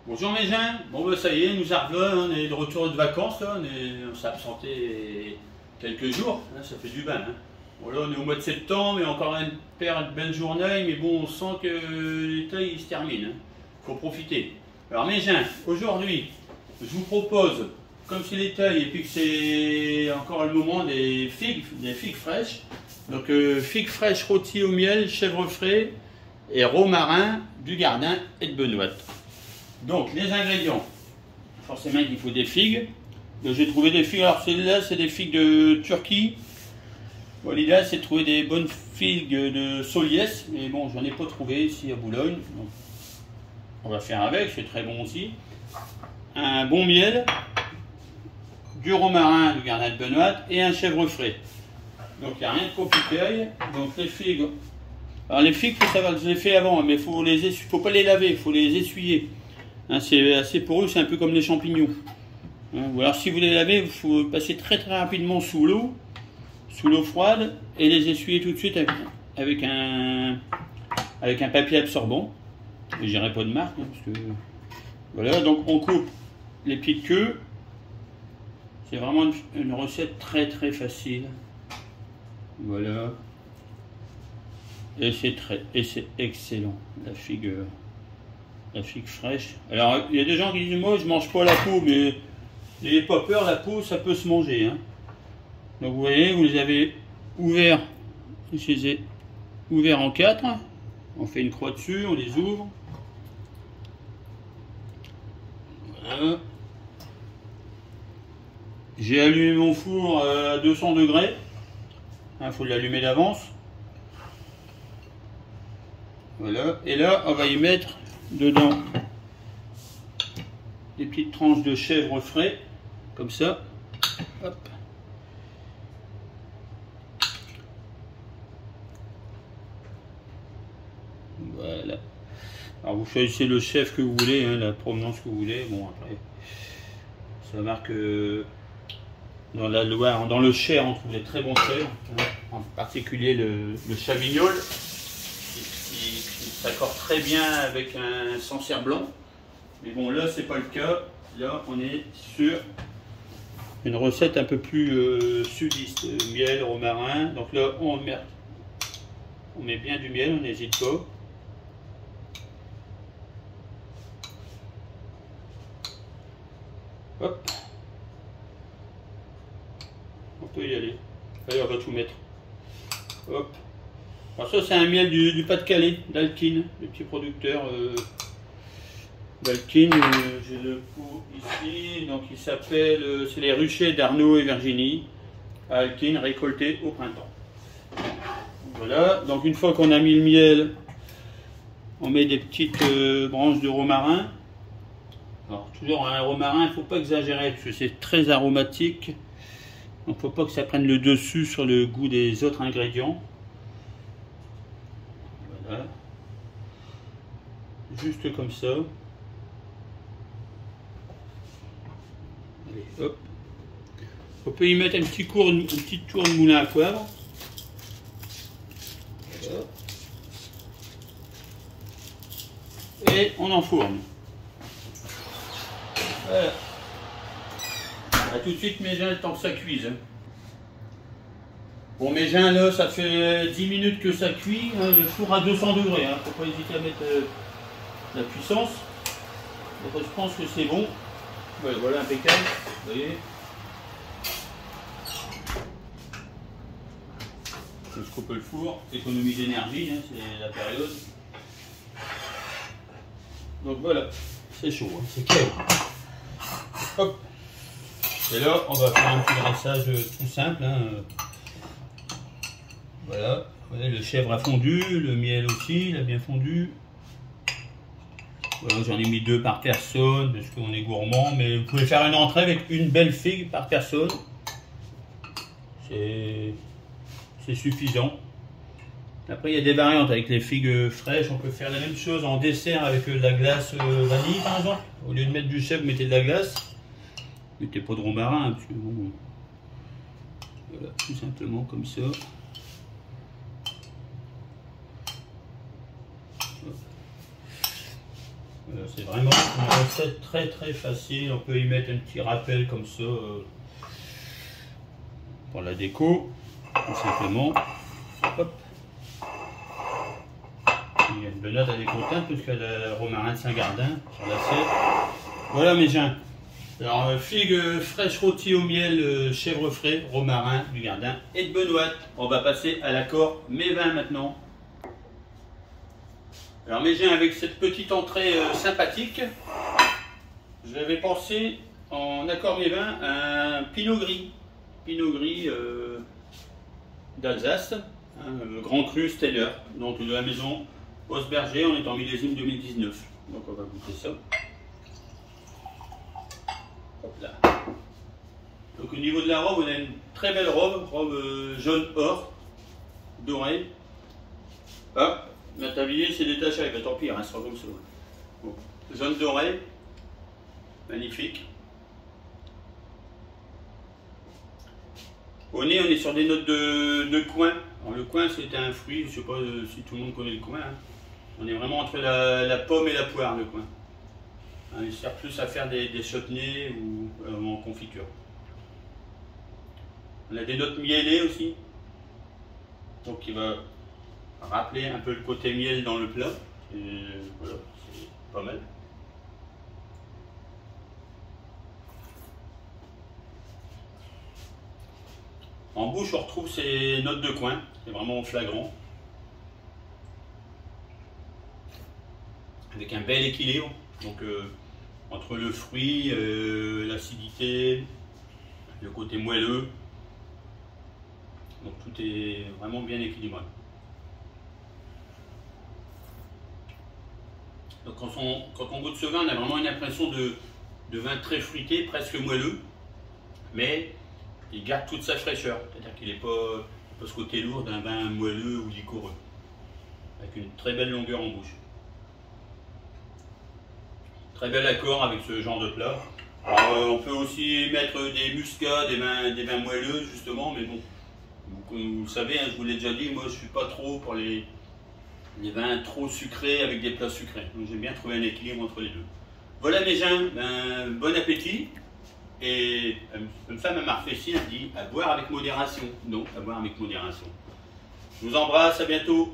Bonjour mes gens, bon bah ça y est, nous arrivons, on est de retour de vacances, là. On s'est absenté quelques jours, hein, ça fait du bien. Hein. Bon là on est au mois de septembre, et encore une paire de belles journées, mais bon on sent que l'été il se termine, hein. Faut profiter. Alors mes gens, aujourd'hui, je vous propose, comme c'est l'été et puis que c'est encore le moment des figues fraîches, donc figues fraîches rôties au miel, chèvre frais et romarin du Gardin et de Benoît. Donc les ingrédients, forcément il faut des figues. J'ai trouvé des figues, alors celles-là c'est des figues de Turquie. Bon, l'idéal c'est de trouver des bonnes figues de Soliès, mais bon j'en ai pas trouvé ici à Boulogne. Donc, on va faire avec, c'est très bon aussi. Un bon miel, du romarin du Gardin de Benoît et un chèvre frais. Donc il n'y a rien de compliqué. Donc les figues, alors les figues il faut savoir que je les fais avant, mais faut pas les laver, il faut les essuyer. Hein, c'est assez poreux, c'est un peu comme les champignons. Hein, ou alors si vous les lavez, il faut passer très rapidement sous l'eau froide, et les essuyer tout de suite avec un papier absorbant. Je dirais pas de marque, hein, parce que voilà. Donc on coupe les petites queues. C'est vraiment une recette très facile. Voilà. Et c'est excellent, la figue fraîche. Alors, il y a des gens qui disent, moi, je mange pas la peau, mais n'ayez pas peur, la peau, ça peut se manger. Hein. Donc, vous voyez, vous les avez ouverts, je les ai ouverts en 4. On fait une croix dessus, on les ouvre. Voilà. J'ai allumé mon four à 200 degrés. Il faut l'allumer d'avance. Voilà. Et là, on va y mettre dedans des petites tranches de chèvre frais, comme ça. Hop. Voilà. Alors vous choisissez le chèvre que vous voulez, hein, la provenance que vous voulez. Bon après, ça marque dans la Loire, dans le Cher, on trouve des très bons chèvres, hein, en particulier le Chavignol, qui s'accorde très bien avec un Sancerre blanc. Mais bon, là, c'est pas le cas. Là, on est sur une recette un peu plus sudiste. Miel, romarin. Donc là, on met bien du miel, on n'hésite pas. Hop. On peut y aller. Allez, on va tout mettre. Hop. Alors ça, c'est un miel du Pas-de-Calais, d'Alkin, le petit producteur d'Alkin. J'ai le pot ici, donc il s'appelle, c'est les ruchers d'Arnaud et Virginie, à Alkin, récoltés au printemps. Voilà, donc une fois qu'on a mis le miel, on met des petites branches de romarin. Alors toujours un romarin, il ne faut pas exagérer, parce que c'est très aromatique. Donc il ne faut pas que ça prenne le dessus sur le goût des autres ingrédients. Voilà. Juste comme ça. Allez, hop. On peut y mettre une petite tour de moulin à poivre. Voilà. Et on enfourne. Voilà. A tout de suite mes gens, le temps que ça cuise. Hein. Bon mes gens là, ça fait 10 minutes que ça cuit, hein, le four à 200 degrés, hein, faut pas hésiter à mettre la puissance. Donc, je pense que c'est bon. Ouais, voilà, impeccable, vous voyez. Je coupe le four, économie d'énergie, hein, c'est la période. Donc voilà, c'est chaud, hein, c'est clair. Hop. Et là, on va faire un petit dressage tout simple. Hein. Voilà, le chèvre a fondu, le miel aussi, il a bien fondu. Voilà, j'en ai mis 2 par personne, parce qu'on est gourmand, mais vous pouvez faire une entrée avec une belle figue par personne. C'est suffisant. Après, il y a des variantes avec les figues fraîches. On peut faire la même chose en dessert avec de la glace vanille, par exemple. Au lieu de mettre du chèvre, vous mettez de la glace. Mettez pas de romarin, parce que bon, voilà, tout simplement comme ça. C'est vraiment une recette très très facile. On peut y mettre un petit rappel comme ça pour la déco, tout simplement. Hop. Il y a une benoîte à décompter puisqu'il y a le romarin de Saint-Gardin sur l'assiette. Voilà mes gens. Alors figues fraîches rôties au miel, chèvre frais, romarin du Gardin et de benoîte. On va passer à l'accord mes vins maintenant. Alors mes gens, avec cette petite entrée sympathique, j'avais pensé en accord mes vins à un pinot gris. Pinot gris d'Alsace, hein, grand cru Steller, donc de la maison Osberger, on est en millésime 2019. Donc on va goûter ça. Hop là. Donc au niveau de la robe, on a une très belle robe, jaune or, dorée. Hop, la tablier c'est détaché, bah, tant pis, il restera comme ça. Bon. Jaune doré, magnifique. Au nez, on est sur des notes de coin. Alors, le coin, c'était un fruit, je ne sais pas si tout le monde connaît le coin. Hein. On est vraiment entre la pomme et la poire, le coin. Hein, il sert plus à faire des chutneys ou en confiture. On a des notes mielées aussi. Donc, il va rappeler un peu le côté miel dans le plat. Et voilà, c'est pas mal. En bouche, on retrouve ces notes de coin, c'est vraiment flagrant. Avec un bel équilibre, donc entre le fruit, l'acidité, le côté moelleux. Donc tout est vraiment bien équilibré. Donc quand on goûte ce vin, on a vraiment une impression de vin très fruité, presque moelleux, mais il garde toute sa fraîcheur, c'est-à-dire qu'il n'est pas ce côté lourd d'un vin moelleux ou liquoreux, avec une très belle longueur en bouche. Très bel accord avec ce genre de plat. Alors, on peut aussi mettre des muscats, des vins moelleux justement, mais bon, vous le savez, hein, je vous l'ai déjà dit, moi je ne suis pas trop pour les vins trop sucrés avec des plats sucrés. Donc j'aime bien trouver un équilibre entre les deux. Voilà mes gens, bon appétit. Et une femme à Marfessin a dit à boire avec modération. Donc à boire avec modération. Je vous embrasse, à bientôt.